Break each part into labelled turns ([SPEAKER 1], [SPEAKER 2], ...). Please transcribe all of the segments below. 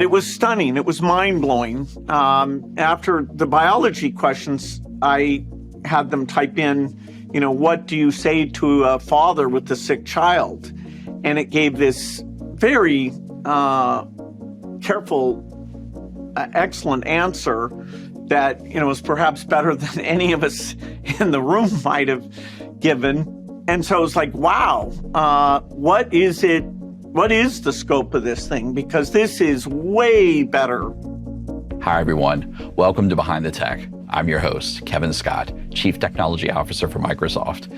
[SPEAKER 1] It was stunning. It was mind-blowing. After the biology questions, I had them type in, what do you say to a father with a sick child? And it gave this very careful, excellent answer that, was perhaps better than any of us in the room might have given. And so I was like, wow, what is it? What is the scope of this thing? Because this is way better.
[SPEAKER 2] Hi, everyone. Welcome to Behind the Tech. I'm your host, Kevin Scott, Chief Technology Officer for Microsoft.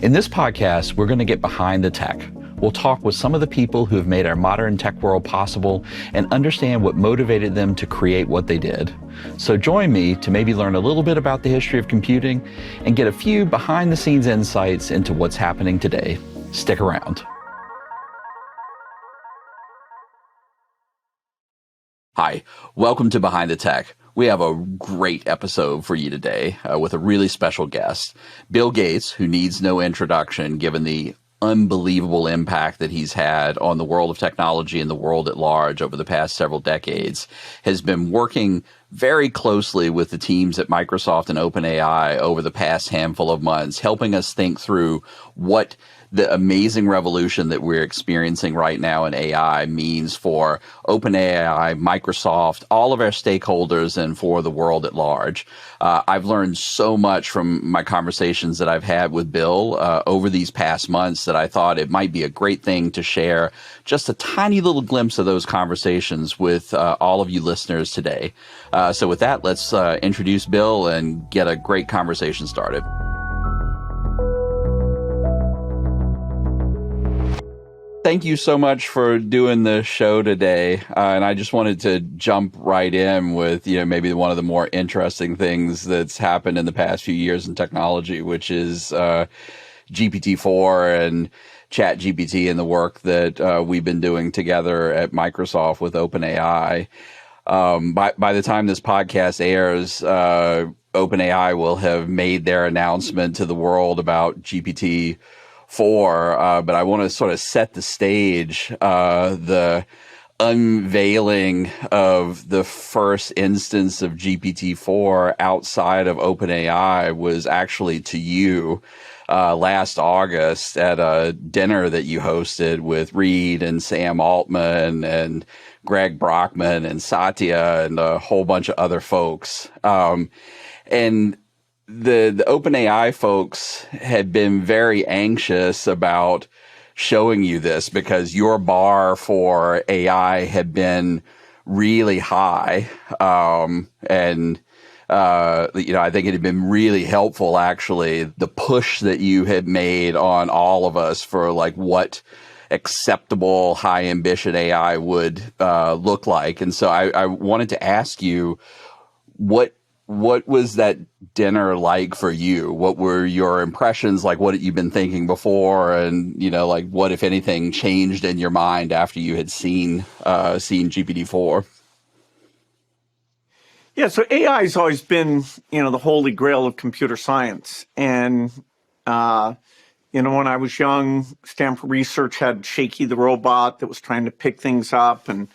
[SPEAKER 2] In this podcast, we're going to get behind the tech. We'll talk with some of the people who have made our modern tech world possible and understand what motivated them to create what they did. So join me to maybe learn a little bit about the history of computing and get a few behind-the-scenes insights into what's happening today. Stick around. Hi, welcome to Behind the Tech. We have a great episode for you today with a really special guest. Bill Gates, who needs no introduction given the unbelievable impact that he's had on the world of technology and the world at large over the past several decades, has been working very closely with the teams at Microsoft and OpenAI over the past handful of months, helping us think through what the amazing revolution that we're experiencing right now in AI means for OpenAI, Microsoft, all of our stakeholders, and for the world at large. I've learned so much from my conversations that I've had with Bill over these past months that I thought it might be a great thing to share just a tiny little glimpse of those conversations with all of you listeners today. So with that, let's introduce Bill and get a great conversation started. Thank you so much for doing the show today. And I just wanted to jump right in with, maybe one of the more interesting things that's happened in the past few years in technology, which is GPT-4 and ChatGPT and the work that we've been doing together at Microsoft with OpenAI. By the time this podcast airs, OpenAI will have made their announcement to the world about GPT-4, but I want to sort of set the stage. The unveiling of the first instance of GPT-4 outside of OpenAI was actually to you last August at a dinner that you hosted with Reed and Sam Altman and Greg Brockman and Satya and a whole bunch of other folks. And the OpenAI folks had been very anxious about showing you this because your bar for AI had been really high. I think it had been really helpful, actually, the push that you had made on all of us for what acceptable high ambition AI would look like. And so I wanted to ask you, what was that dinner like for you? What were your impressions? What had you been thinking before? And, what, if anything, changed in your mind after you had seen GPT-4?
[SPEAKER 1] Yeah, so AI has always been, the holy grail of computer science. And, when I was young, Stanford Research had Shaky the robot that was trying to pick things up. And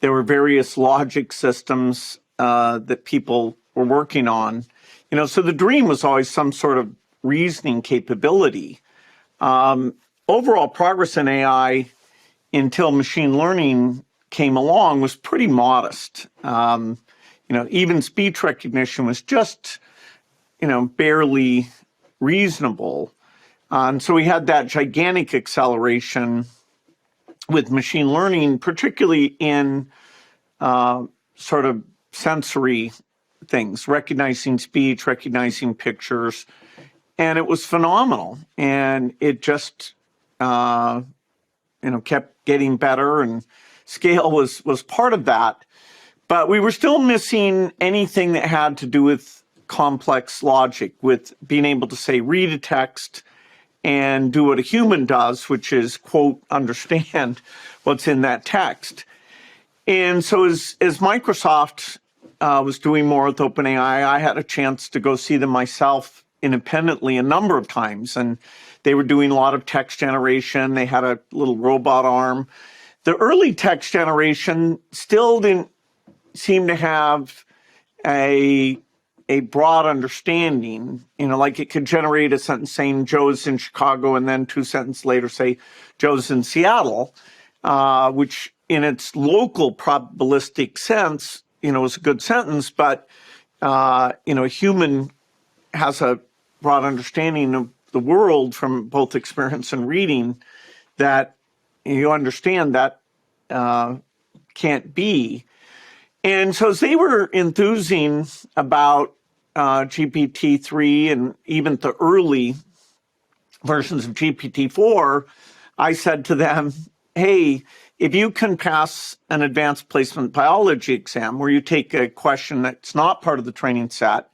[SPEAKER 1] there were various logic systems that people were working on. So the dream was always some sort of reasoning capability. Overall progress in AI until machine learning came along was pretty modest. Even speech recognition was just, barely reasonable. And so we had that gigantic acceleration with machine learning, particularly in sort of sensory things, recognizing speech, recognizing pictures. And it was phenomenal. And it just, kept getting better, and scale was part of that. But we were still missing anything that had to do with complex logic, with being able to say, read a text and do what a human does, which is, quote, understand what's in that text. And so as Microsoft was doing more with OpenAI, I had a chance to go see them myself independently a number of times. And they were doing a lot of text generation. They had a little robot arm the early text generation still didn't seem to have a broad understanding, like it could generate a sentence saying Joe's in Chicago and then 2 sentences later say Joe's in Seattle, which in its local probabilistic sense, is a good sentence, but, a human has a broad understanding of the world from both experience and reading that you understand that can't be. And so as they were enthusing about GPT-3 and even the early versions of GPT-4, I said to them, hey, if you can pass an advanced placement biology exam where you take a question that's not part of the training set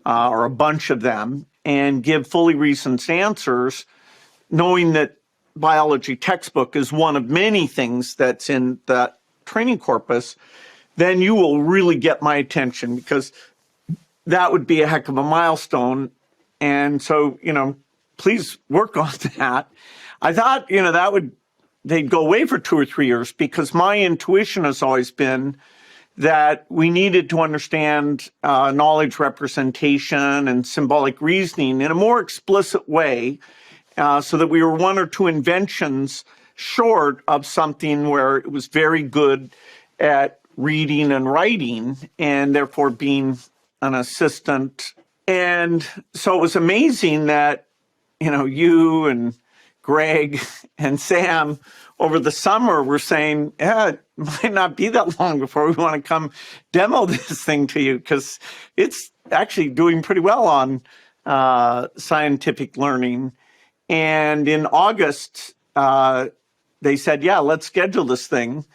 [SPEAKER 1] or a bunch of them and give fully reasoned answers, knowing that biology textbook is one of many things that's in that training corpus, then you will really get my attention, because that would be a heck of a milestone. And so, please work on that. I thought, they'd go away for 2 or 3 years, because my intuition has always been that we needed to understand knowledge representation and symbolic reasoning in a more explicit way, so that we were 1 or 2 inventions short of something where it was very good at reading and writing, and therefore being an assistant. And so it was amazing that, you and Greg and Sam over the summer were saying, yeah, it might not be that long before we want to come demo this thing to you, because it's actually doing pretty well on scientific learning. And in August, they said, yeah, let's schedule this thing.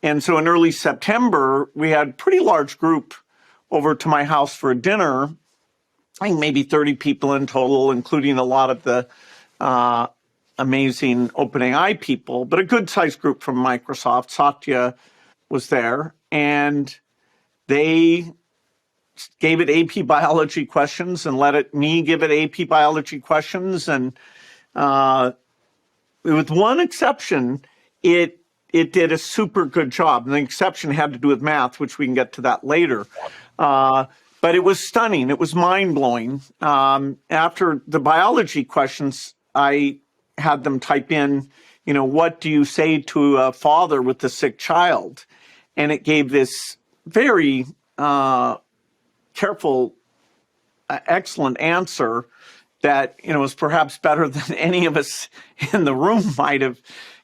[SPEAKER 1] And so in early September, we had a pretty large group over to my house for a dinner. I think maybe 30 people in total, including a lot of the amazing OpenAI people, but a good-sized group from Microsoft. Satya was there, and they gave it AP biology questions and let me give it AP biology questions. And with one exception, it did a super good job. And the exception had to do with math, which we can get to that later. But it was stunning. It was mind-blowing. After the biology questions, I had them type in, what do you say to a father with a sick child? And it gave this very careful, excellent answer that, was perhaps better than any of us in the room might have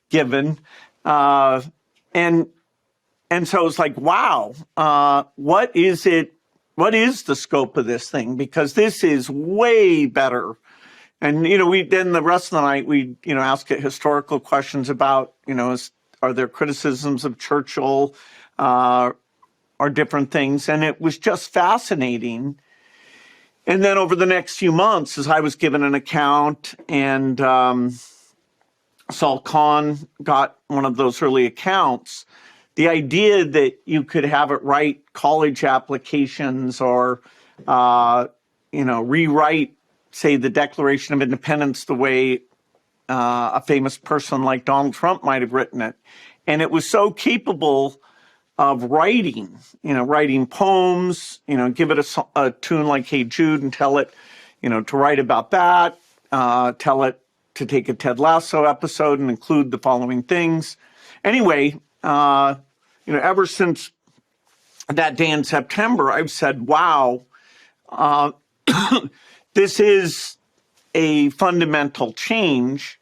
[SPEAKER 1] given. And so it's like, wow, what is it? What is the scope of this thing? Because this is way better. And, then the rest of the night, we, ask it historical questions about, are there criticisms of Churchill, or different things? And it was just fascinating. And then over the next few months, as I was given an account, and Saul Kahn got one of those early accounts, the idea that you could have it write college applications or, rewrite, say, the Declaration of Independence the way a famous person like Donald Trump might have written it. And it was so capable of writing, writing poems, give it a tune like Hey Jude and tell it, to write about that, tell it to take a Ted Lasso episode and include the following things. Anyway, ever since that day in September, I've said, wow, this is a fundamental change,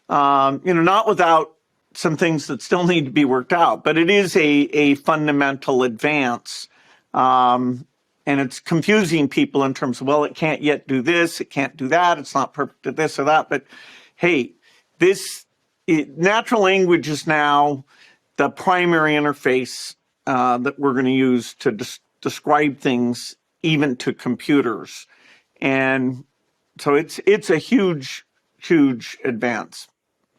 [SPEAKER 1] not without some things that still need to be worked out, but it is a fundamental advance. And it's confusing people in terms of, well, it can't yet do this, it can't do that, it's not perfect at this or that. But hey, natural language is now the primary interface that we're going to use to describe things, even to computers. And so it's a huge, huge advance.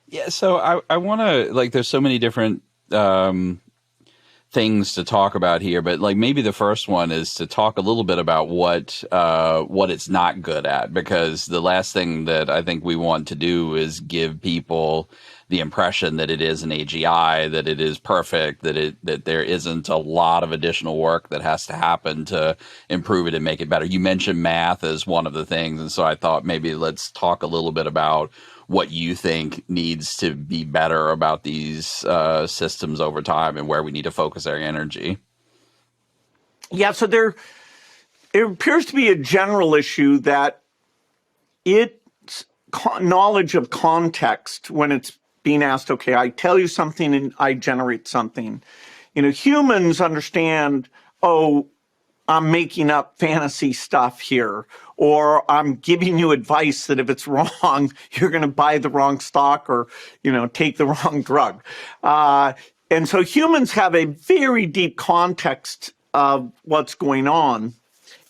[SPEAKER 2] Yeah, so I want to, there's so many different things to talk about here, but maybe the first one is to talk a little bit about what it's not good at, because the last thing that I think we want to do is give people the impression that it is an AGI, that it is perfect, that there isn't a lot of additional work that has to happen to improve it and make it better. You mentioned math as one of the things, and so I thought maybe let's talk a little bit about what you think needs to be better about these systems over time and where we need to focus our energy.
[SPEAKER 1] Yeah, so it appears to be a general issue that it's knowledge of context when it's being asked, okay, I tell you something and I generate something. Humans understand, oh, I'm making up fantasy stuff here, or I'm giving you advice that if it's wrong, you're going to buy the wrong stock or, take the wrong drug. And so humans have a very deep context of what's going on.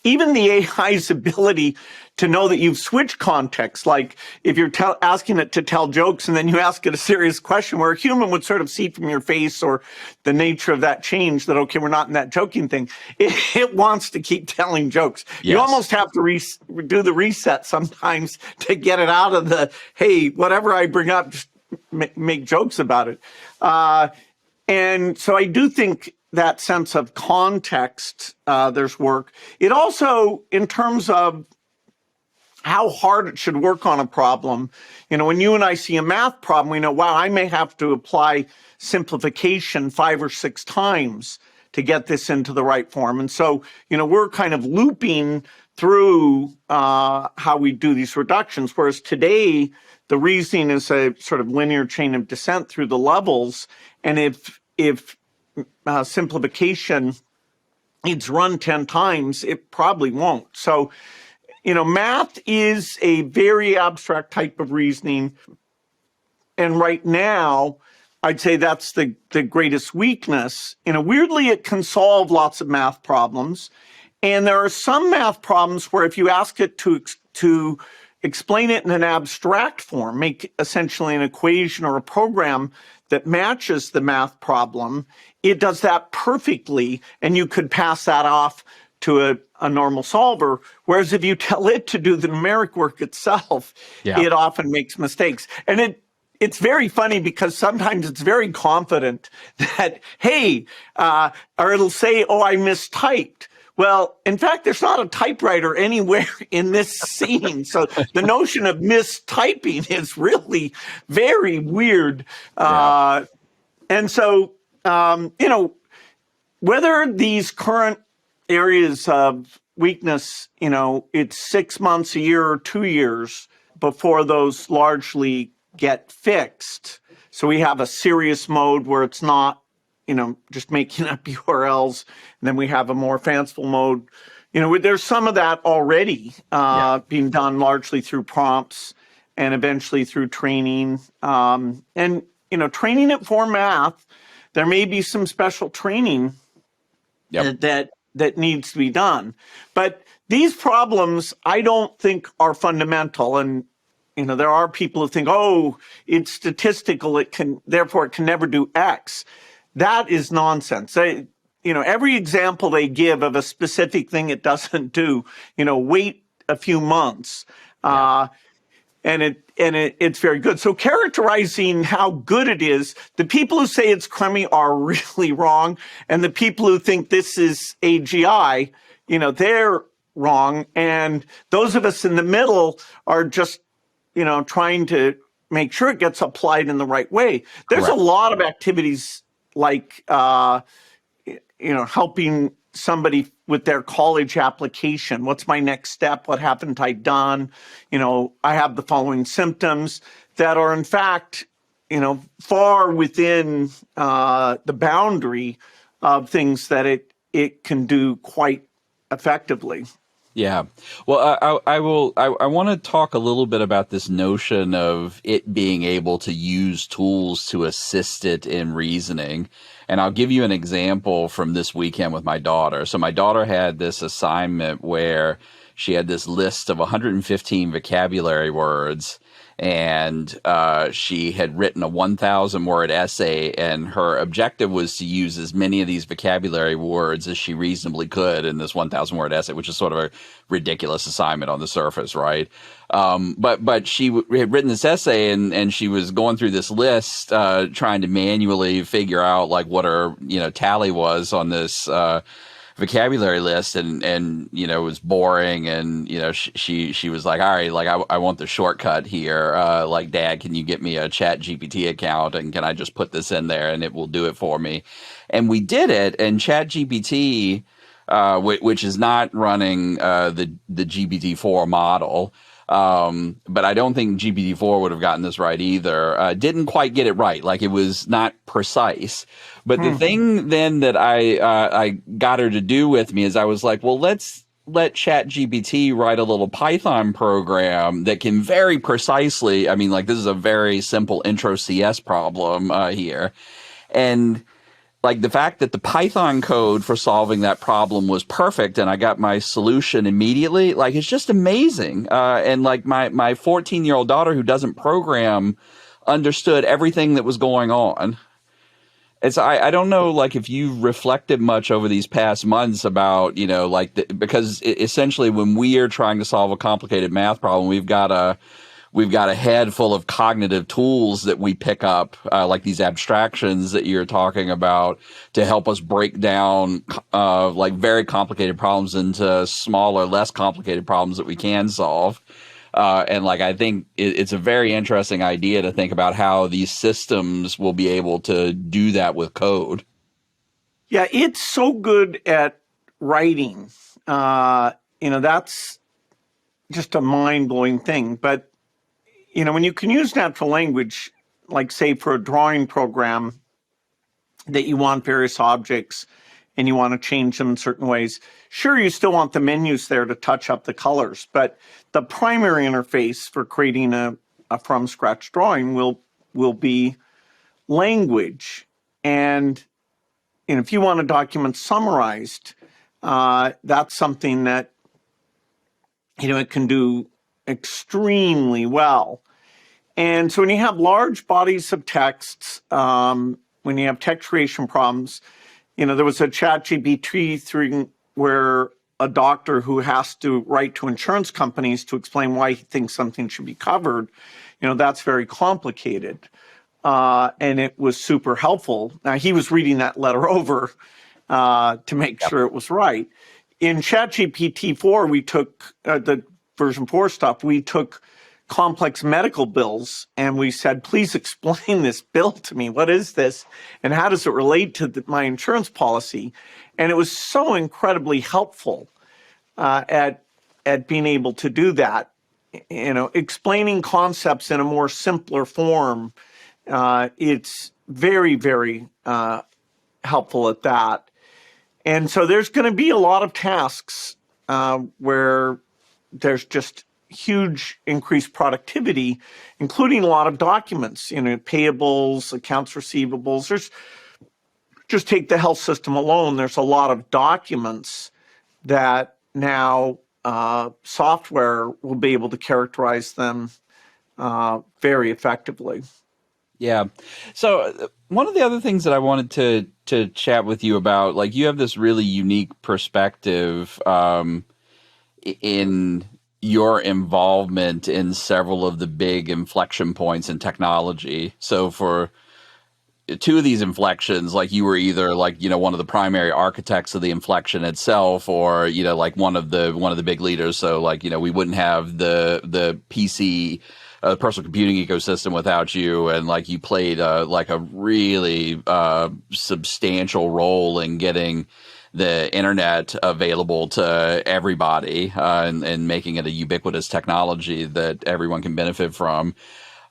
[SPEAKER 1] Even the AI's ability to know that you've switched context, like if you're asking it to tell jokes and then you ask it a serious question where a human would sort of see from your face or the nature of that change that, okay, we're not in that joking thing. It wants to keep telling jokes. Yes. You almost have to do the reset sometimes to get it out of the, hey, whatever I bring up, just make jokes about it. And so I do think that sense of context, there's work. It also, in terms of how hard it should work on a problem, when you and I see a math problem, we know, wow, I may have to apply simplification 5 or 6 times to get this into the right form. And so, we're kind of looping through how we do these reductions, whereas today, the reasoning is a sort of linear chain of descent through the levels. And if simplification needs run 10 times, it probably won't. So, math is a very abstract type of reasoning. And right now, I'd say that's the greatest weakness. Weirdly, it can solve lots of math problems. And there are some math problems where if you ask it to explain it in an abstract form, make essentially an equation or a program that matches the math problem, it does that perfectly, and you could pass that off to a normal solver. Whereas if you tell it to do the numeric work itself, it often makes mistakes. And it's very funny because sometimes it's very confident that, hey, or it'll say, oh, I mistyped. Well, in fact, there's not a typewriter anywhere in this scene. So the notion of mistyping is really very weird. And so, whether these current areas of weakness, it's 6 months, a year, or 2 years before those largely get fixed. So we have a serious mode where it's not, just making up URLs. And then we have a more fanciful mode. There's some of that already being done largely through prompts and eventually through training. And training it for math, there may be some special training that needs to be done. But these problems, I don't think are fundamental. And, there are people who think, oh, it's statistical. Therefore it can never do X. That is nonsense. Every example they give of a specific thing it doesn't do, wait a few months. And it's very good. So characterizing how good it is, the people who say it's crummy are really wrong. And the people who think this is AGI, they're wrong. And those of us in the middle are just, trying to make sure it gets applied in the right way. There's a lot of activities like, helping somebody with their college application. What's my next step? What haven't I done? I have the following symptoms that are, in fact, far within the boundary of things that it can do quite effectively.
[SPEAKER 2] Yeah. Well, I want to talk a little bit about this notion of it being able to use tools to assist it in reasoning. And I'll give you an example from this weekend with my daughter. So my daughter had this assignment where she had this list of 115 vocabulary words, and she had written a 1,000-word essay, and her objective was to use as many of these vocabulary words as she reasonably could in this 1,000-word essay, which is sort of a ridiculous assignment on the surface, right? But she had written this essay, and she was going through this list, trying to manually figure out like what her tally was on this vocabulary list, and it was boring, and she was like, all right, like I want the shortcut here, like, Dad, can you get me a ChatGPT account, and can I just put this in there and it will do it for me? And we did it, and ChatGPT, which is not running the GPT-4 model, but I don't think GPT-4 would have gotten this right either. Didn't quite get it right. Like, it was not precise. But the thing then that I got her to do with me is I was like, well, let's let ChatGPT write a little Python program that can very precisely, I mean, like, this is a very simple intro CS problem here. And like, the fact that the Python code for solving that problem was perfect and I got my solution immediately, like, it's just amazing. And like, my 14-year-old daughter, who doesn't program, understood everything that was going on. I don't know, like, if you've reflected much over these past months about, like, because essentially when we are trying to solve a complicated math problem, we've got a head full of cognitive tools that we pick up, like these abstractions that you're talking about, to help us break down like very complicated problems into smaller, less complicated problems that we can solve. And like, I think it's a very interesting idea to think about how these systems will be able to do that with code.
[SPEAKER 1] Yeah, it's so good at writing. That's just a mind-blowing thing. But when you can use natural language, like, say, for a drawing program, that you want various objects and you want to change them in certain ways, sure, you still want the menus there to touch up the colors, but the primary interface for creating a from-scratch drawing will be language. And if you want a document summarized, that's something that it can do extremely well. And so when you have large bodies of texts, when you have text creation problems, there was a ChatGPT thing where a doctor who has to write to insurance companies to explain why he thinks something should be covered, that's very complicated. And it was super helpful. Now, he was reading that letter over to make sure it was right. In ChatGPT 4, we took the version 4 stuff, we took complex medical bills and we said, please explain this bill to me. What is this? And how does it relate to my insurance policy? And it was so incredibly helpful at being able to do that. Explaining concepts in a more simpler form. It's very, very helpful at that. And so there's going to be a lot of tasks where there's just huge increased productivity, including a lot of documents, payables, accounts receivables. Just take the health system alone. There's a lot of documents that now software will be able to characterize them very effectively.
[SPEAKER 2] Yeah. So one of the other things that I wanted to chat with you about, like, you have this really unique perspective in your involvement in several of the big inflection points in technology. So for two of these inflections, like, you were either like, one of the primary architects of the inflection itself, or, like one of the big leaders. So like, we wouldn't have the PC, personal computing ecosystem without you. And like, you played like a really substantial role in getting the internet available to everybody, and making it a ubiquitous technology that everyone can benefit from.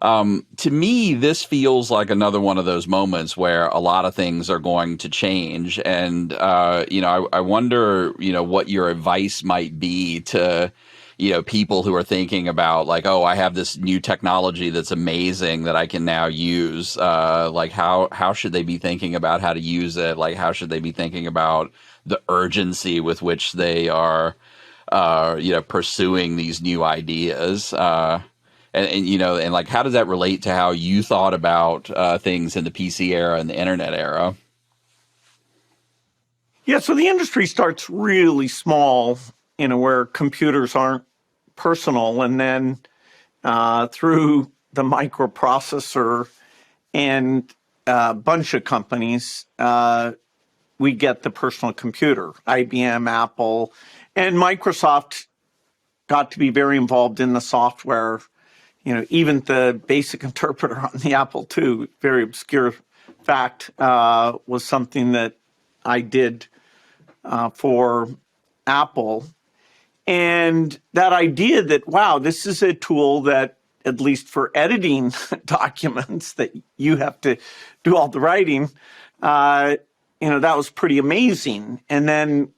[SPEAKER 2] To me, this feels like another one of those moments where a lot of things are going to change. And, I wonder, what your advice might be to, people who are thinking about, like, oh, I have this new technology that's amazing that I can now use. Like, how should they be thinking about how to use it? Like, how should they be thinking about the urgency with which they are, pursuing these new ideas? And and like, how does that relate to how you thought about things in the PC era and the internet era?
[SPEAKER 1] Yeah, so the industry starts really small, where computers aren't personal, and then through the microprocessor and a bunch of companies, we get the personal computer. IBM, Apple, and Microsoft got to be very involved in the software. Even the basic interpreter on the Apple II, very obscure fact, was something that I did for Apple. And that idea that, wow, this is a tool that, at least for editing documents, that you have to do all the writing, that was pretty amazing. And then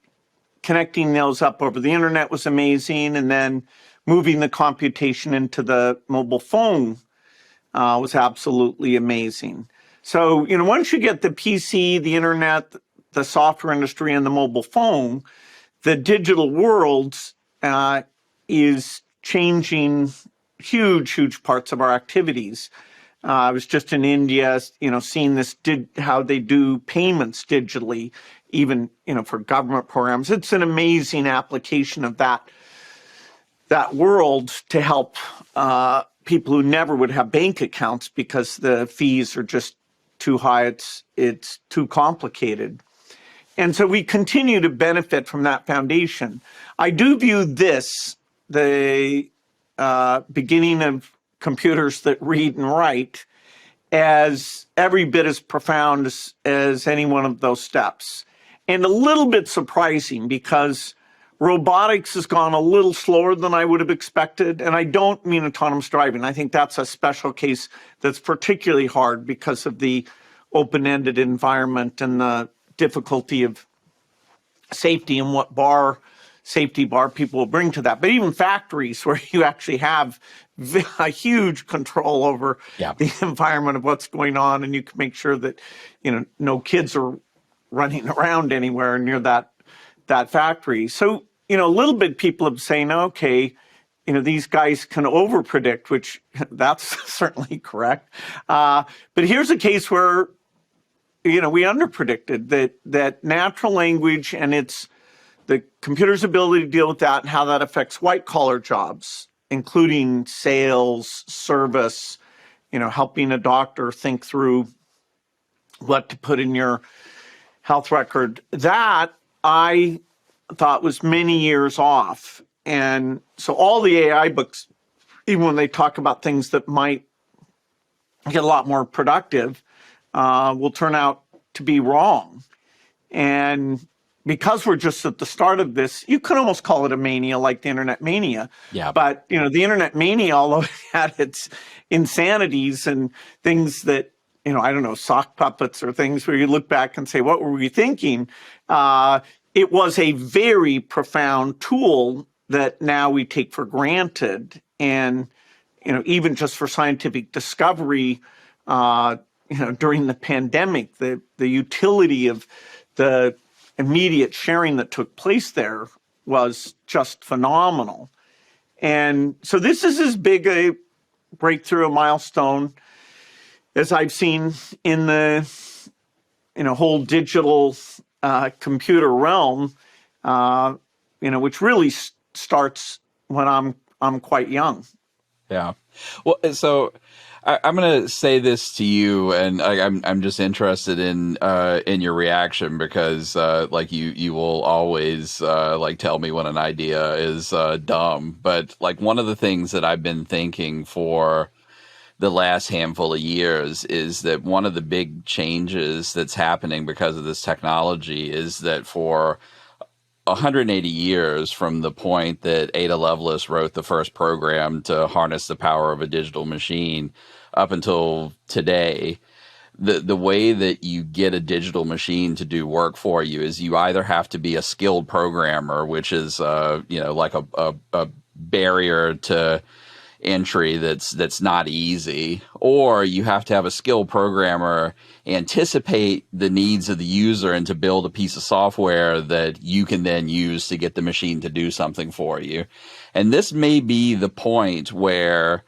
[SPEAKER 1] connecting those up over the internet was amazing. And then moving the computation into the mobile phone was absolutely amazing. So, once you get the PC, the internet, the software industry, and the mobile phone, the digital world is changing huge parts of our activities. I was just in India, seeing how they do payments digitally, even, for government programs. It's an amazing application of that world to help people who never would have bank accounts because the fees are just too high. It's too complicated. And so we continue to benefit from that foundation. I do view this, the beginning of computers that read and write, as every bit as profound as any one of those steps. And a little bit surprising because robotics has gone a little slower than I would have expected. And I don't mean autonomous driving. I think that's a special case that's particularly hard because of the open-ended environment and the difficulty of safety and what safety bar people will bring to that. But even factories where you actually have a huge control over the environment of what's going on, and you can make sure that, no kids are running around anywhere near that factory. So, a little bit people have saying, okay, these guys can overpredict, which that's certainly correct. But here's a case where, we underpredicted that natural language and the computer's ability to deal with that and how that affects white collar jobs, including sales, service, helping a doctor think through what to put in your health record. That I thought was many years off. And so all the AI books, even when they talk about things that might get a lot more productive, will turn out to be wrong. And because we're just at the start of this, you could almost call it a mania, like the internet mania.
[SPEAKER 2] Yeah.
[SPEAKER 1] But, the internet mania, although it had its insanities and things that, I don't know, sock puppets or things where you look back and say, what were we thinking? It was a very profound tool that now we take for granted. And, even just for scientific discovery, during the pandemic, the utility of the immediate sharing that took place there was just phenomenal. And so this is as big a breakthrough, a milestone, as I've seen in the whole digital computer realm, which really starts when I'm quite young.
[SPEAKER 2] Yeah. Well, so I'm going to say this to you, and I'm just interested in your reaction because like you will always like tell me when an idea is dumb. But like one of the things that I've been thinking for the last handful of years is that one of the big changes that's happening because of this technology is that for 180 years from the point that Ada Lovelace wrote the first program to harness the power of a digital machine up until today, the way that you get a digital machine to do work for you is you either have to be a skilled programmer, which is like a barrier to entry that's not easy, or you have to have a skilled programmer anticipate the needs of the user and to build a piece of software that you can then use to get the machine to do something for you. And this may be the point where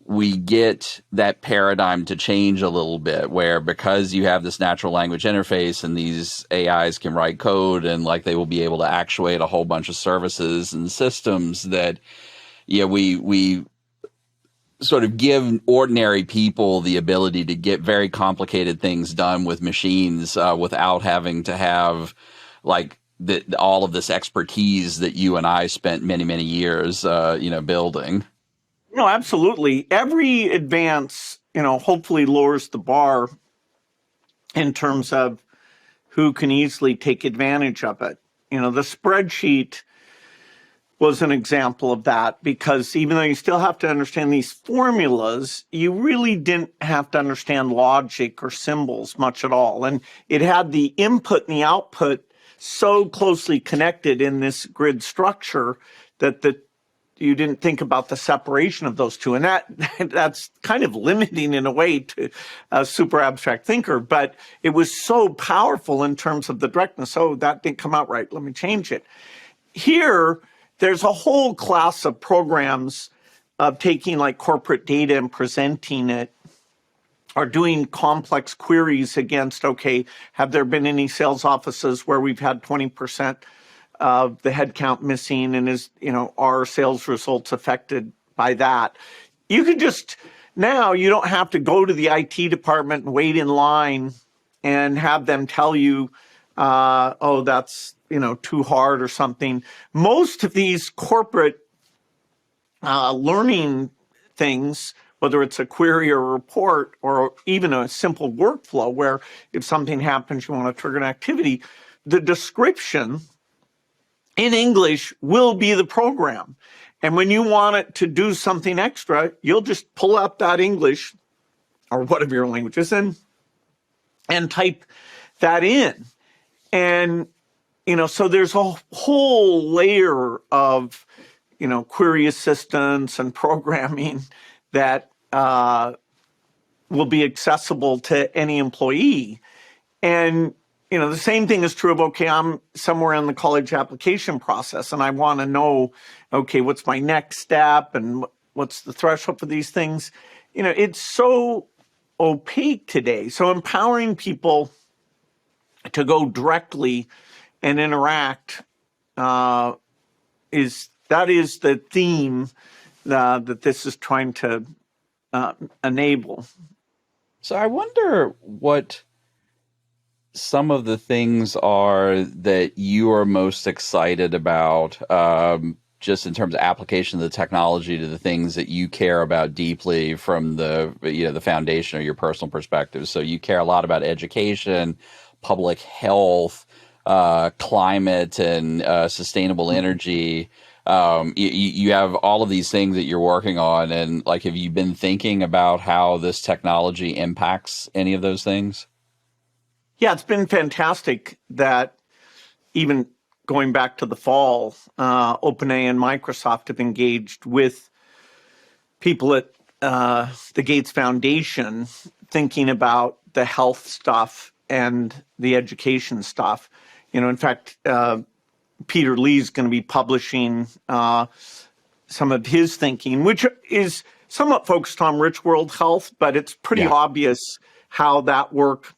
[SPEAKER 2] we get that paradigm to change a little bit, where because you have this natural language interface and these AIs can write code and like they will be able to actuate a whole bunch of services and systems that, yeah, we sort of give ordinary people the ability to get very complicated things done with machines without having to have like all of this expertise that you and I spent many, many years, building.
[SPEAKER 1] No, absolutely. Every advance, hopefully lowers the bar in terms of who can easily take advantage of it. The spreadsheet was an example of that, because even though you still have to understand these formulas, you really didn't have to understand logic or symbols much at all. And it had the input and the output so closely connected in this grid structure that you didn't think about the separation of those two. And that's kind of limiting in a way to a super abstract thinker, but it was so powerful in terms of the directness. Oh, that didn't come out right. Let me change it. Here, there's a whole class of programs of taking like corporate data and presenting it, or doing complex queries against, okay, have there been any sales offices where we've had 20% of the headcount missing, and are sales results affected by that? You could now you don't have to go to the IT department and wait in line and have them tell you, oh, that's, too hard or something. Most of these corporate learning things, whether it's a query or a report or even a simple workflow where if something happens, you want to trigger an activity, the description in English will be the program. And when you want it to do something extra, you'll just pull up that English or whatever your language is and type that in. And, so there's a whole layer of, query assistance and programming that will be accessible to any employee. And, the same thing is true of, okay, I'm somewhere in the college application process and I want to know, okay, what's my next step and what's the threshold for these things? It's so opaque today. So empowering people to go directly and interact is the theme that this is trying to enable.
[SPEAKER 2] So I wonder what some of the things are that you are most excited about, just in terms of application of the technology to the things that you care about deeply from the foundation or your personal perspective. So you care a lot about education, public health, climate, and sustainable energy. You have all of these things that you're working on, and like, have you been thinking about how this technology impacts any of those things?
[SPEAKER 1] Yeah, it's been fantastic that even going back to the fall, OpenAI and Microsoft have engaged with people at the Gates Foundation thinking about the health stuff and the education stuff. In fact, Peter Lee's going to be publishing some of his thinking, which is somewhat focused on rich world health, but it's pretty obvious how that work,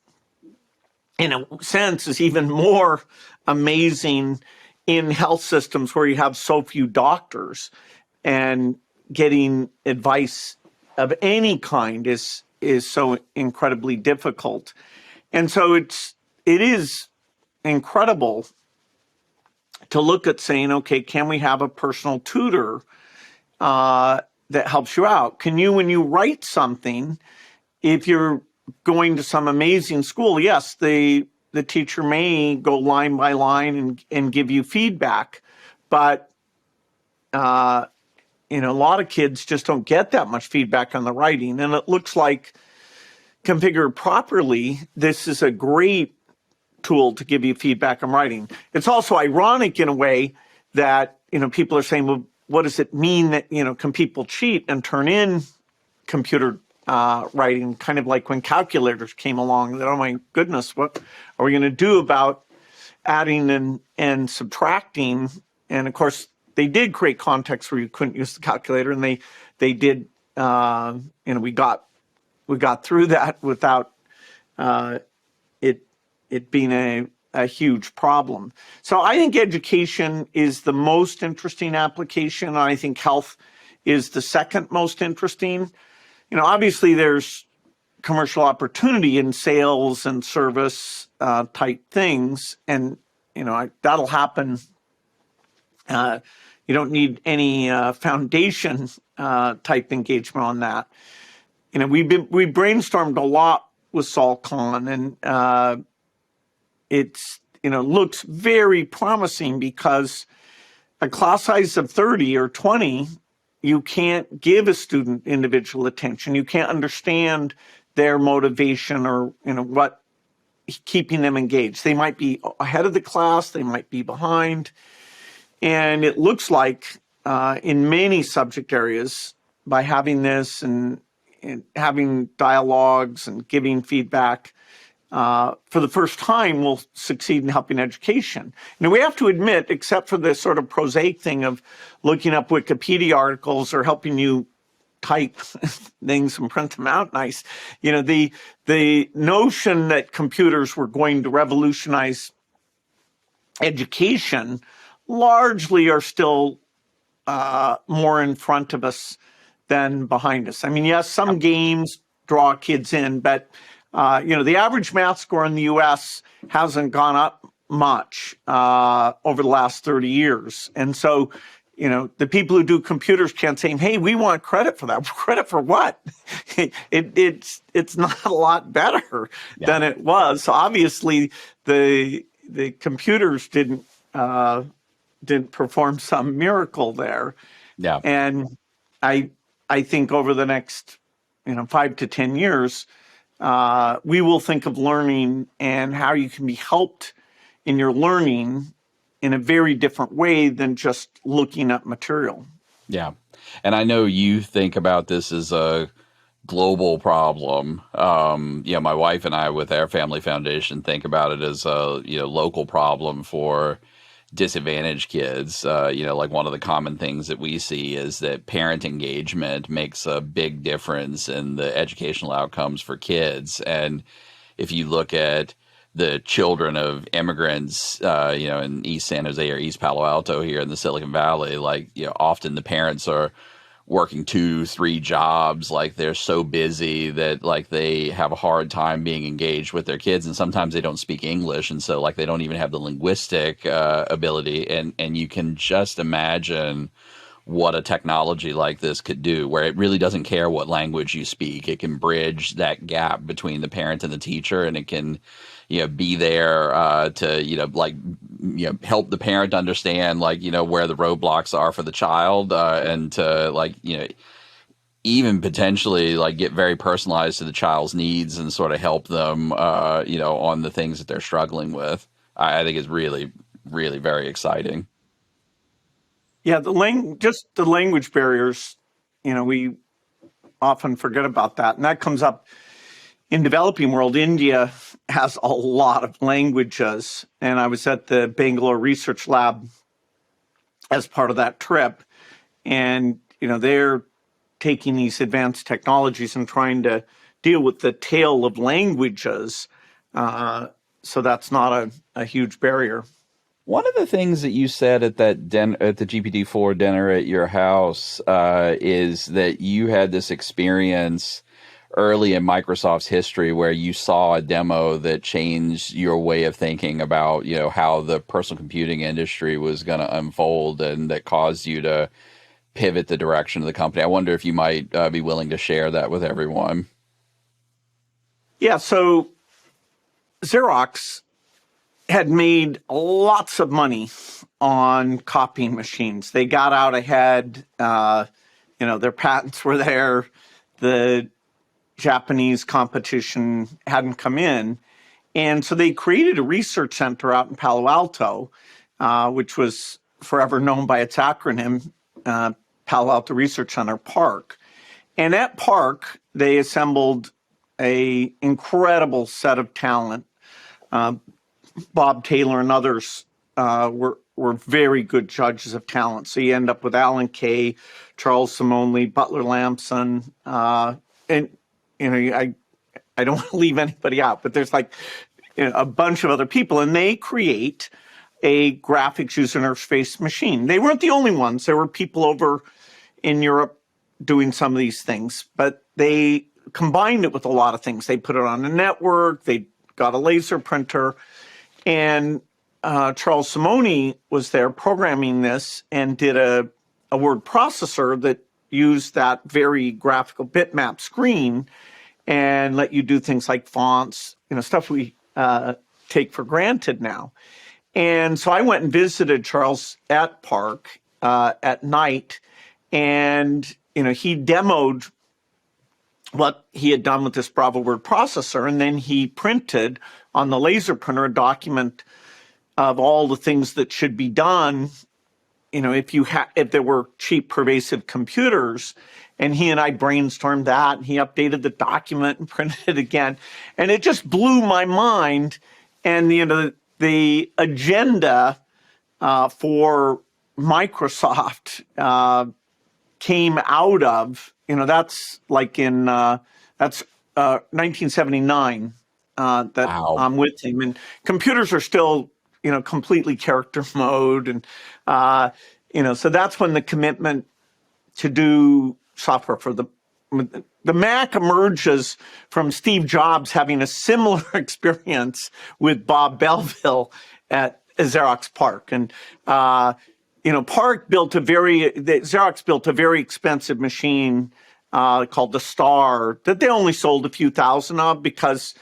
[SPEAKER 1] in a sense, is even more amazing in health systems where you have so few doctors, and getting advice of any kind is so incredibly difficult. And so it is incredible to look at saying, okay, can we have a personal tutor that helps you out? Can you, when you write something, if you're going to some amazing school, yes, the teacher may go line by line and give you feedback, but a lot of kids just don't get that much feedback on the writing. And it looks like, configured properly, this is a great tool to give you feedback on writing. It's also ironic in a way that, people are saying, well, what does it mean that, can people cheat and turn in computer writing? Kind of like when calculators came along, that, oh my goodness, what are we going to do about adding and subtracting? And of course, they did create contexts where you couldn't use the calculator, and they did we got through that without it being a huge problem. So I think education is the most interesting application. I think health is the second most interesting. Obviously there's commercial opportunity in sales and service type things, and that'll happen. You don't need any foundation type engagement on that. We brainstormed a lot with SolCon, and it's looks very promising, because a class size of 30 or 20, you can't give a student individual attention. You can't understand their motivation or what keeping them engaged. They might be ahead of the class, they might be behind, and it looks like in many subject areas, by having this and having dialogues and giving feedback, for the first time, we'll succeed in helping education. We have to admit, except for the sort of prosaic thing of looking up Wikipedia articles or helping you type things and print them out nice, the notion that computers were going to revolutionize education largely are still more in front of us than behind us. I mean, yes, some games draw kids in, but the average math score in the U.S. hasn't gone up much over the last 30 years. And so, the people who do computers can't say, hey, we want credit for that. Credit for what? It's not a lot better than it was. So obviously the computers didn't perform some miracle there.
[SPEAKER 2] Yeah.
[SPEAKER 1] And I think over the next 5 to 10 years, we will think of learning and how you can be helped in your learning in a very different way than just looking up material.
[SPEAKER 2] Yeah. And I know you think about this as a global problem. My wife and I, with our family foundation, think about it as a local problem for disadvantaged kids. Like one of the common things that we see is that parent engagement makes a big difference in the educational outcomes for kids. And if you look at the children of immigrants, in East San Jose or East Palo Alto here in the Silicon Valley, often the parents are working 2-3 jobs. They're so busy that they have a hard time being engaged with their kids, and sometimes they don't speak English, and so they don't even have the linguistic ability. And you can just imagine what a technology like this could do, where it really doesn't care what language you speak. It can bridge that gap between the parent and the teacher, and it can be there to help the parent understand where the roadblocks are for the child, and to even potentially get very personalized to the child's needs and sort of help them on the things that they're struggling with. I think is really, really very exciting.
[SPEAKER 1] Yeah, the language barriers, we often forget about that, and that comes up in developing world. India has a lot of languages, and I was at the Bangalore Research Lab as part of that trip, and they're taking these advanced technologies and trying to deal with the tail of languages, so that's not a huge barrier.
[SPEAKER 2] One of the things that you said at that at the GPT-4 dinner at your house is that you had this experience early in Microsoft's history where you saw a demo that changed your way of thinking about, how the personal computing industry was going to unfold, and that caused you to pivot the direction of the company. I wonder if you might be willing to share that with everyone.
[SPEAKER 1] Yeah, so Xerox had made lots of money on copying machines. They got out ahead. Their patents were there. The Japanese competition hadn't come in. And so they created a research center out in Palo Alto, which was forever known by its acronym, Palo Alto Research Center, PARC. And at PARC, they assembled an incredible set of talent. Bob Taylor and others were were very good judges of talent. So you end up with Alan Kay, Charles Simonyi, Butler Lamson, and I don't want to leave anybody out, but there's like a bunch of other people, and they create a graphics user interface machine. They weren't the only ones. There were people over in Europe doing some of these things, but they combined it with a lot of things. They put it on a network. They got a laser printer, and Charles Simonyi was there programming this and did a word processor that used that very graphical bitmap screen and let you do things like fonts, stuff we take for granted now. And so I went and visited Charles at Park at night, and he demoed what he had done with this Bravo word processor, and then he printed on the laser printer a document of all the things that should be done, if there were cheap, pervasive computers. And he and I brainstormed that, and he updated the document and printed it again. And it just blew my mind. And, the agenda for Microsoft came out of, that's like in, that's 1979 that
[SPEAKER 2] Wow.
[SPEAKER 1] I'm with him. And computers are still, completely character mode. And, so that's when the commitment to do software for the Mac emerges from Steve Jobs having a similar experience with Bob Belleville at Xerox PARC. And, Xerox built a very expensive machine called the Star that they only sold a few thousand of because,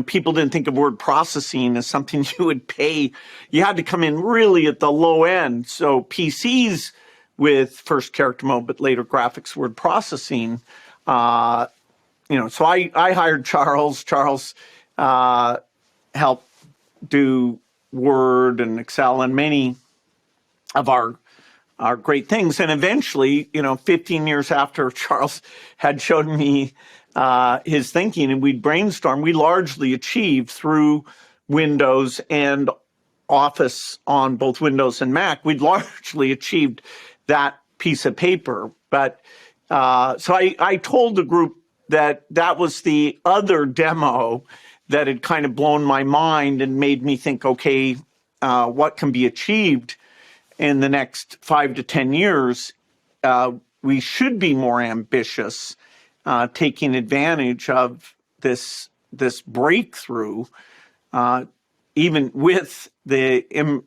[SPEAKER 1] people didn't think of word processing as something you would pay. You had to come in really at the low end. So PCs with first character mode, but later graphics word processing. So I hired Charles. Charles helped do Word and Excel and many of our great things. And eventually, 15 years after Charles had shown me his thinking and we'd brainstorm, we largely achieved through Windows and Office on both Windows and Mac, we'd largely achieved that piece of paper. But so I told the group that was the other demo that had kind of blown my mind and made me think, okay, what can be achieved in the next 5 to 10 years? We should be more ambitious, taking advantage of this breakthrough, even with the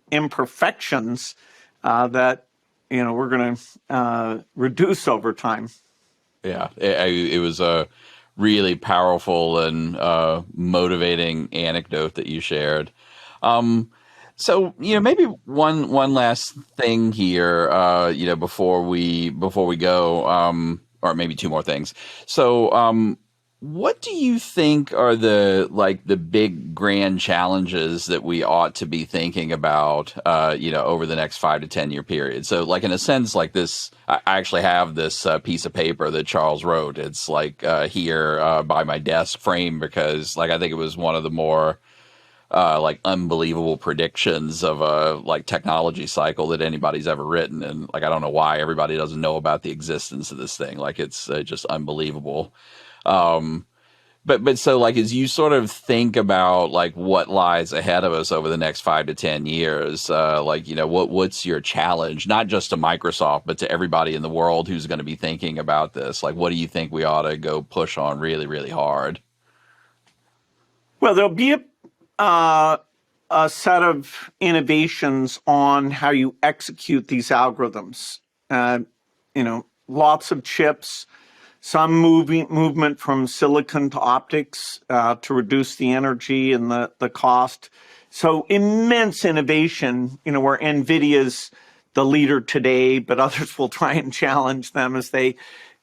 [SPEAKER 1] imperfections that we're going to reduce over time.
[SPEAKER 2] Yeah, it was a really powerful and motivating anecdote that you shared. So maybe one last thing here, before we go, or maybe two more things. So, what do you think are the big grand challenges that we ought to be thinking about, over the next 5 to 10 year period? So like in a sense like this, I actually have this piece of paper that Charles wrote. It's like here by my desk frame because I think it was one of the more unbelievable predictions of a technology cycle that anybody's ever written. And I don't know why everybody doesn't know about the existence of this thing. It's just unbelievable. But so as you sort of think about what lies ahead of us over the next 5 to 10 years, what's your challenge, not just to Microsoft, but to everybody in the world who's going to be thinking about this? What do you think we ought to go push on really, really hard?
[SPEAKER 1] Well, there'll be a set of innovations on how you execute these algorithms. Lots of chips, some movement from silicon to optics to reduce the energy and the cost. So immense innovation, where NVIDIA's the leader today, but others will try and challenge them as they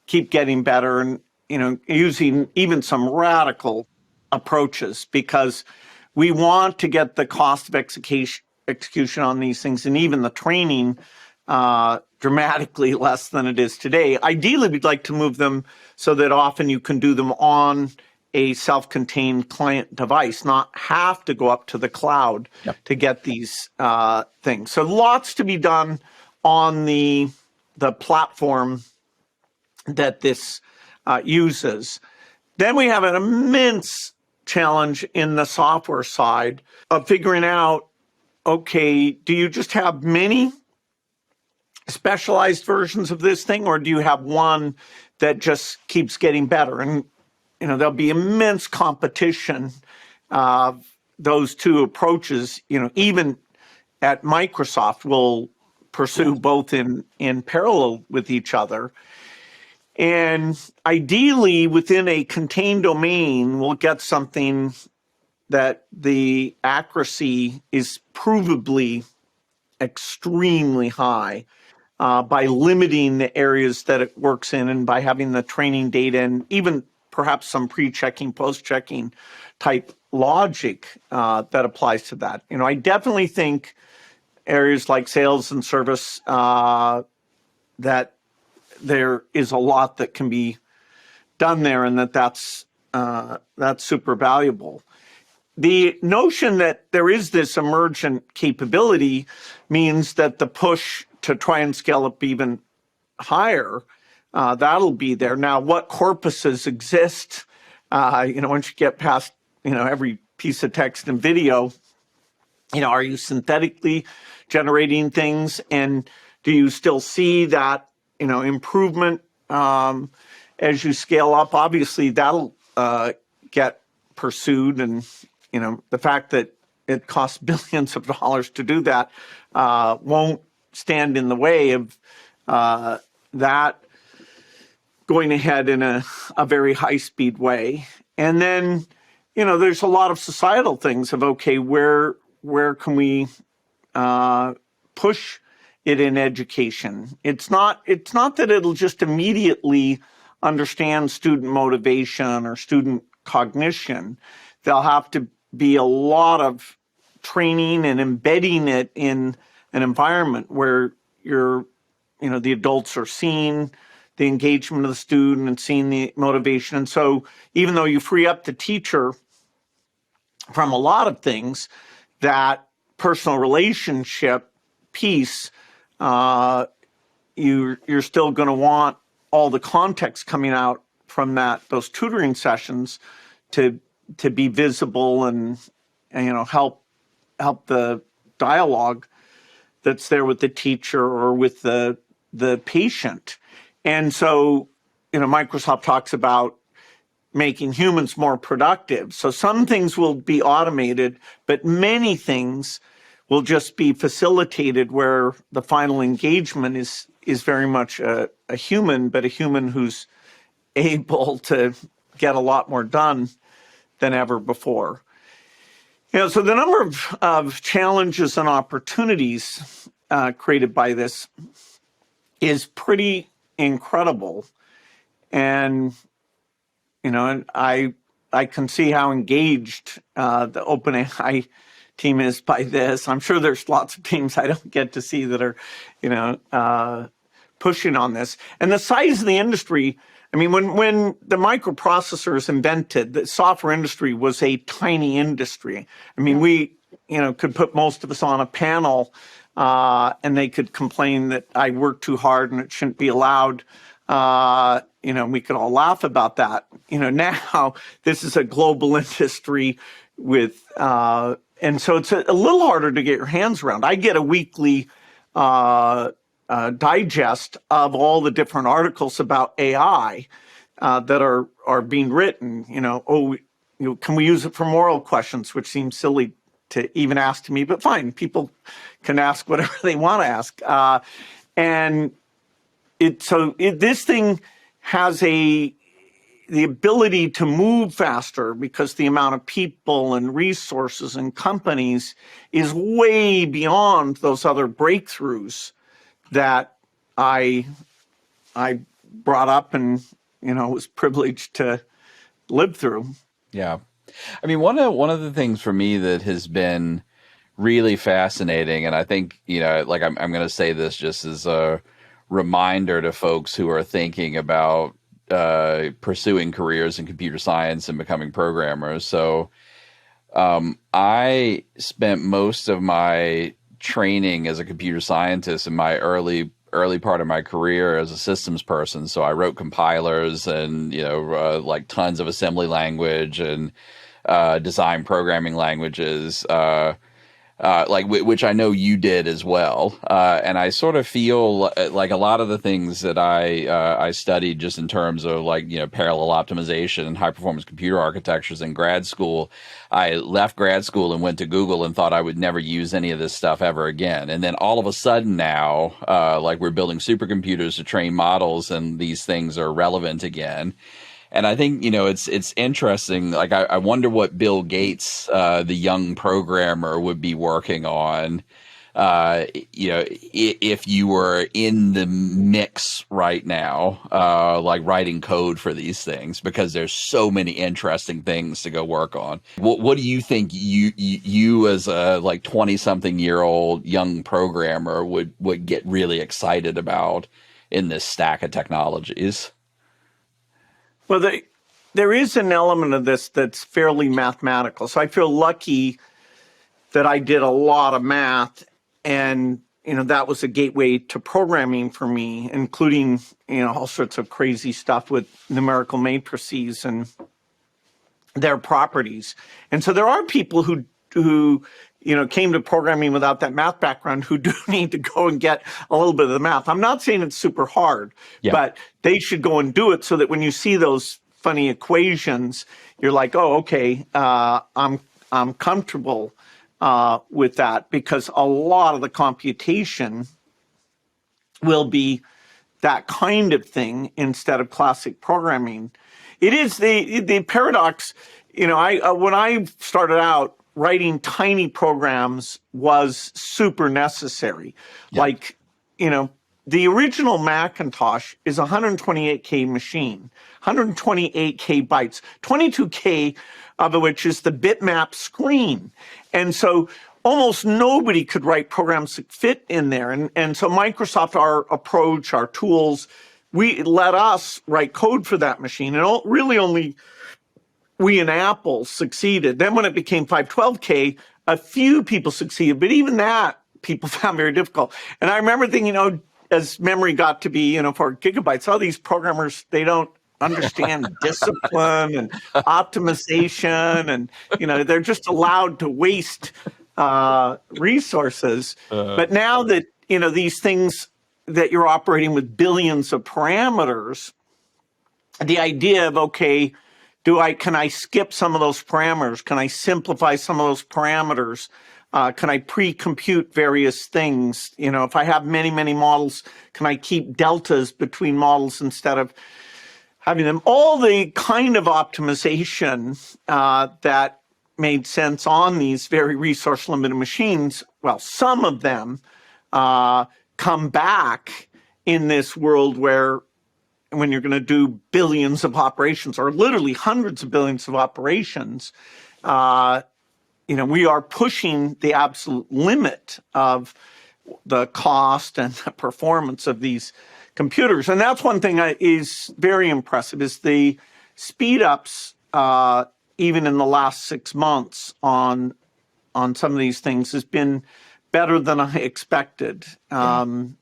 [SPEAKER 1] keep getting better and, using even some radical approaches because we want to get the cost of execution on these things and even the training dramatically less than it is today. Ideally, we'd like to move them so that often you can do them on a self-contained client device, not have to go up to the cloud to get these things. So lots to be done on the platform that this uses. Then we have an immense challenge in the software side of figuring out, okay, do you just have many specialized versions of this thing, or do you have one that just keeps getting better? And there'll be immense competition of those two approaches. Even at Microsoft, we'll pursue both in parallel with each other. And ideally, within a contained domain, we'll get something that the accuracy is provably extremely high by limiting the areas that it works in and by having the training data and even perhaps some pre-checking, post-checking type logic that applies to that. I definitely think areas like sales and service that there is a lot that can be done there, and that's super valuable. The notion that there is this emergent capability means that the push to try and scale up even higher, that'll be there. Now, what corpuses exist, once you get past, every piece of text and video, are you synthetically generating things? And do you still see that, improvement as you scale up? Obviously, that'll get pursued. And, the fact that it costs billions of dollars to do that won't stand in the way of that going ahead in a very high-speed way. And then, there's a lot of societal things of, okay, where can we push it in education? It's not that it'll just immediately understand student motivation or student cognition. There'll have to be a lot of training and embedding it in an environment where the adults are seeing the engagement of the student and seeing the motivation. And so even though you free up the teacher from a lot of things, that personal relationship piece, you're still going to want all the context coming out from those tutoring sessions to be visible and help the dialogue that's there with the teacher or with the patient. And so, Microsoft talks about making humans more productive. So some things will be automated, but many things will just be facilitated where the final engagement is very much a human, but a human who's able to get a lot more done than ever before. So the number of challenges and opportunities created by this is pretty incredible. And, and I can see how engaged the OpenAI team is by this. I'm sure there's lots of teams I don't get to see that are, pushing on this. And the size of the industry, when the microprocessors invented, the software industry was a tiny industry. We, could put most of us on a panel and they could complain that I work too hard and it shouldn't be allowed. We could all laugh about that. Now this is a global industry with, and so it's a little harder to get your hands around. I get a weekly digest of all the different articles about AI that are being written. Can we use it for moral questions, which seems silly to even ask to me, but fine, people can ask whatever they want to ask. This thing has the ability to move faster because the amount of people and resources and companies is way beyond those other breakthroughs that I brought up and was privileged to live through.
[SPEAKER 2] Yeah. One of the things for me that has been really fascinating, and I think, like I'm going to say this just as a reminder to folks who are thinking about pursuing careers in computer science and becoming programmers. So I spent most of my training as a computer scientist in my early part of my career as a systems person. So I wrote compilers and like tons of assembly language and design programming languages. Which I know you did as well. And I sort of feel like a lot of the things that I studied just in terms of parallel optimization and high performance computer architectures in grad school. I left grad school and went to Google and thought I would never use any of this stuff ever again. And then all of a sudden now, we're building supercomputers to train models and these things are relevant again. And I think, it's interesting. Like, I wonder what Bill Gates, the young programmer, would be working on, if you were in the mix right now, writing code for these things, because there's so many interesting things to go work on. What do you think you as a 20-something-year-old young programmer would get really excited about in this stack of technologies?
[SPEAKER 1] Well, there is an element of this that's fairly mathematical. So I feel lucky that I did a lot of math, and that was a gateway to programming for me, including all sorts of crazy stuff with numerical matrices and their properties. And so there are people who came to programming without that math background who do need to go and get a little bit of the math. I'm not saying it's super hard, but they should go and do it so that when you see those funny equations, you're like, oh, okay, I'm comfortable with that, because a lot of the computation will be that kind of thing instead of classic programming. It is the paradox. When I started out, writing tiny programs was super necessary. The original Macintosh is a 128K machine, 128K bytes, 22K of which is the bitmap screen. And so almost nobody could write programs that fit in there. And so Microsoft, our approach, our tools, we let us write code for that machine. And really only we and Apple succeeded. Then when it became 512K, a few people succeeded, but even that people found very difficult. And I remember thinking, as memory got to be, 4 gigabytes, all these programmers, they don't understand discipline and optimization, and, they're just allowed to waste resources. But now that, these things that you're operating with billions of parameters, the idea of, okay, can I skip some of those parameters? Can I simplify some of those parameters? Can I pre-compute various things? If I have many, many models, can I keep deltas between models instead of having them? All the kind of optimization that made sense on these very resource-limited machines, well, some of them come back in this world where when you're going to do billions of operations, or literally hundreds of billions of operations, we are pushing the absolute limit of the cost and the performance of these computers. And that's one thing that is very impressive, is the speed ups, even in the last 6 months on some of these things, has been better than I expected. And,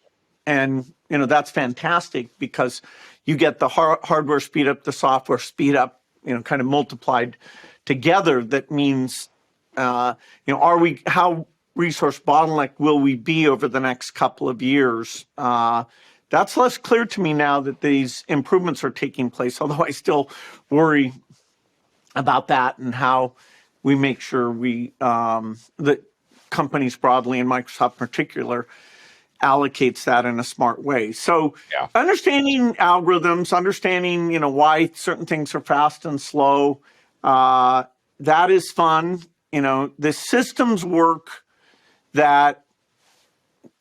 [SPEAKER 1] that's fantastic, because you get the hardware speed up, the software speed up, kind of multiplied together. That means, how resource bottleneck will we be over the next couple of years? That's less clear to me now that these improvements are taking place, although I still worry about that and how we make sure that companies broadly, and Microsoft in particular, allocates that in a smart way. So understanding algorithms, understanding, why certain things are fast and slow, that is fun. The systems work that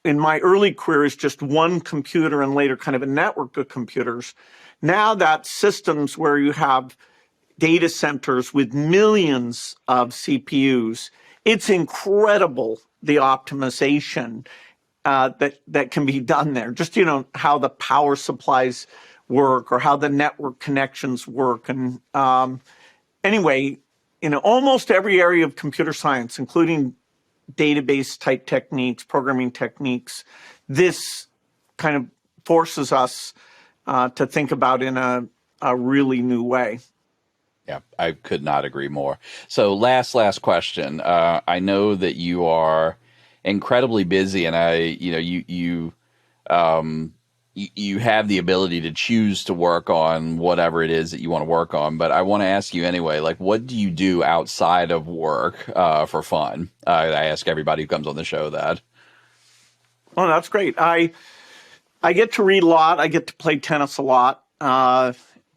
[SPEAKER 1] in my early career is just one computer and later kind of a network of computers. Now that systems where you have data centers with millions of CPUs, it's incredible the optimization that can be done there. Just, how the power supplies work or how the network connections work. And anyway, almost every area of computer science, including database type techniques, programming techniques, this kind of forces us to think about in a really new way.
[SPEAKER 2] Yeah, I could not agree more. So last question. I know that you are incredibly busy, and you have the ability to choose to work on whatever it is that you want to work on. But I want to ask you anyway, like, what do you do outside of work for fun? I ask everybody who comes on the show that.
[SPEAKER 1] Oh, that's great. I get to read a lot. I get to play tennis a lot.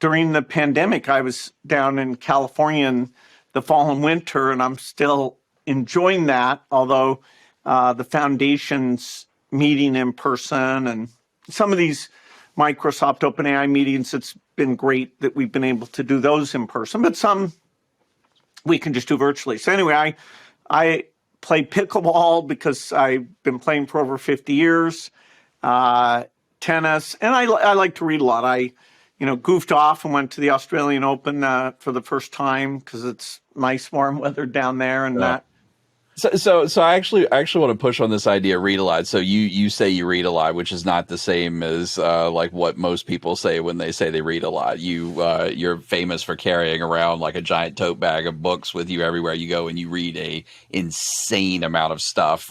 [SPEAKER 1] During the pandemic, I was down in California in the fall and winter, and I'm still enjoying that, although the foundation's meeting in person and some of these Microsoft OpenAI meetings, it's been great that we've been able to do those in person, but some we can just do virtually. So anyway, I play pickleball because I've been playing for over 50 years, tennis, and I like to read a lot. I goofed off and went to the Australian Open for the first time because it's nice warm weather down there, and that.
[SPEAKER 2] So I actually want to push on this idea of read a lot. So you say you read a lot, which is not the same as like what most people say when they say they read a lot. You're famous for carrying around like a giant tote bag of books with you everywhere you go, and you read a insane amount of stuff.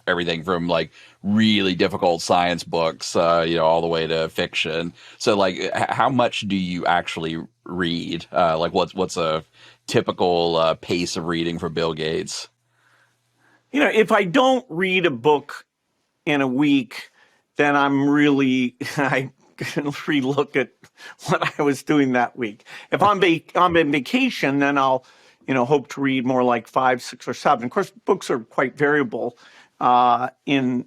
[SPEAKER 2] Everything from like really difficult science books, all the way to fiction. So like, how much do you actually read? Like what's a typical pace of reading for Bill Gates?
[SPEAKER 1] If I don't read a book in a week, then I can relook at what I was doing that week. If I'm on vacation, then I'll, hope to read more like 5, 6, or 7. Of course, books are quite variable in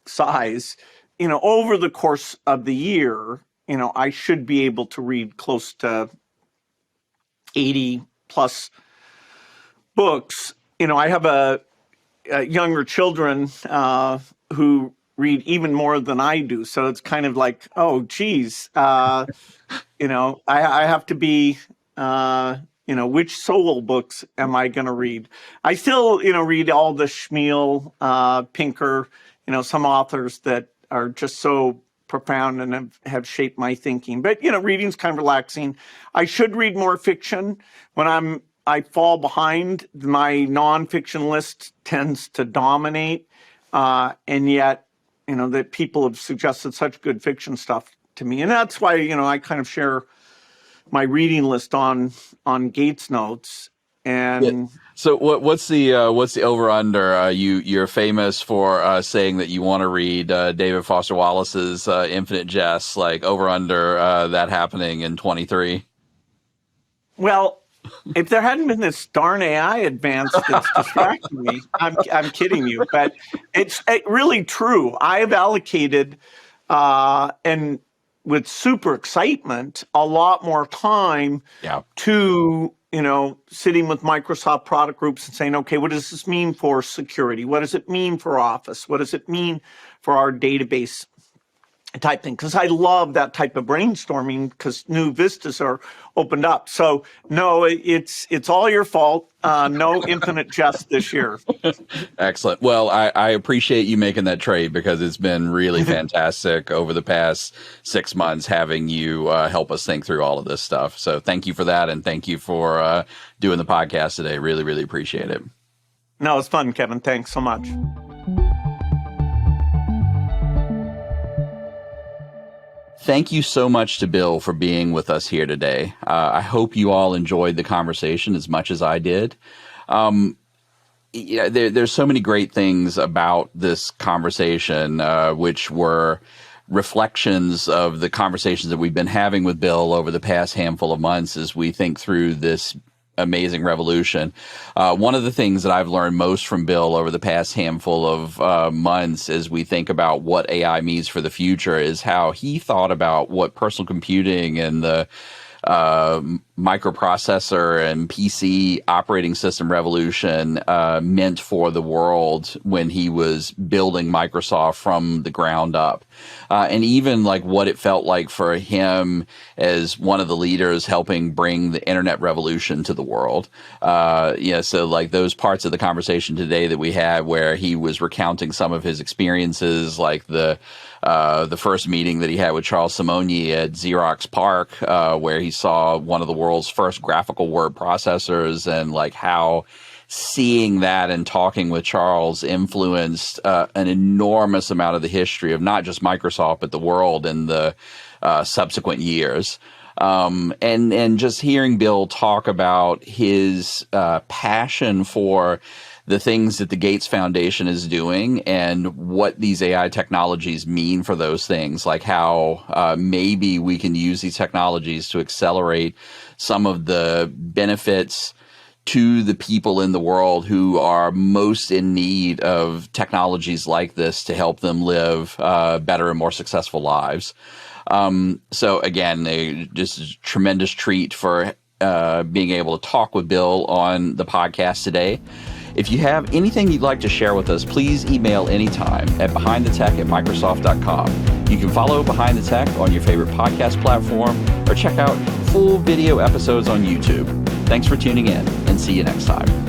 [SPEAKER 1] size. Over the course of the year, I should be able to read close to 80 plus books. I have younger children who read even more than I do. So it's kind of like, oh, geez, I have to be, which Sowell books am I going to read? I still, read all the Schmiel, Pinker, some authors that are just so profound and have shaped my thinking. But, reading's kind of relaxing. I should read more fiction. When I fall behind, my nonfiction list tends to dominate. And yet, that people have suggested such good fiction stuff to me. And that's why, I kind of share my reading list on Gates Notes. And
[SPEAKER 2] yeah. So what's the over under? You're famous for saying that you want to read David Foster Wallace's Infinite Jest, like over under that happening in 23.
[SPEAKER 1] Well, if there hadn't been this darn AI advance that's distracting me, I'm kidding you, but it's really true. I have allocated, and with super excitement, a lot more time to, sitting with Microsoft product groups and saying, okay, what does this mean for security? What does it mean for Office? What does it mean for our database type thing? Because I love that type of brainstorming because new vistas are opened up. So no, it's all your fault. No Infinite Jest this year.
[SPEAKER 2] Excellent. Well, I appreciate you making that trade because it's been really fantastic over the past 6 months having you help us think through all of this stuff. So thank you for that. And thank you for doing the podcast today. Really, really appreciate it.
[SPEAKER 1] No, it's fun, Kevin. Thanks so much.
[SPEAKER 2] Thank you so much to Bill for being with us here today. I hope you all enjoyed the conversation as much as I did. There's so many great things about this conversation, which were reflections of the conversations that we've been having with Bill over the past handful of months as we think through this amazing revolution. One of the things that I've learned most from Bill over the past handful of months as we think about what AI means for the future is how he thought about what personal computing and the microprocessor and PC operating system revolution meant for the world when he was building Microsoft from the ground up. And even like what it felt like for him as one of the leaders helping bring the internet revolution to the world. So like those parts of the conversation today that we had where he was recounting some of his experiences, like the first meeting that he had with Charles Simonyi at Xerox PARC, where he saw one of the world's first graphical word processors, and like how seeing that and talking with Charles influenced an enormous amount of the history of not just Microsoft, but the world in the subsequent years. And just hearing Bill talk about his passion for the things that the Gates Foundation is doing and what these AI technologies mean for those things, like how maybe we can use these technologies to accelerate some of the benefits to the people in the world who are most in need of technologies like this to help them live better and more successful lives. So again, just a tremendous treat for being able to talk with Bill on the podcast today. If you have anything you'd like to share with us, please email anytime at behindthetech@microsoft.com. You can follow Behind the Tech on your favorite podcast platform or check out full video episodes on YouTube. Thanks for tuning in, and see you next time.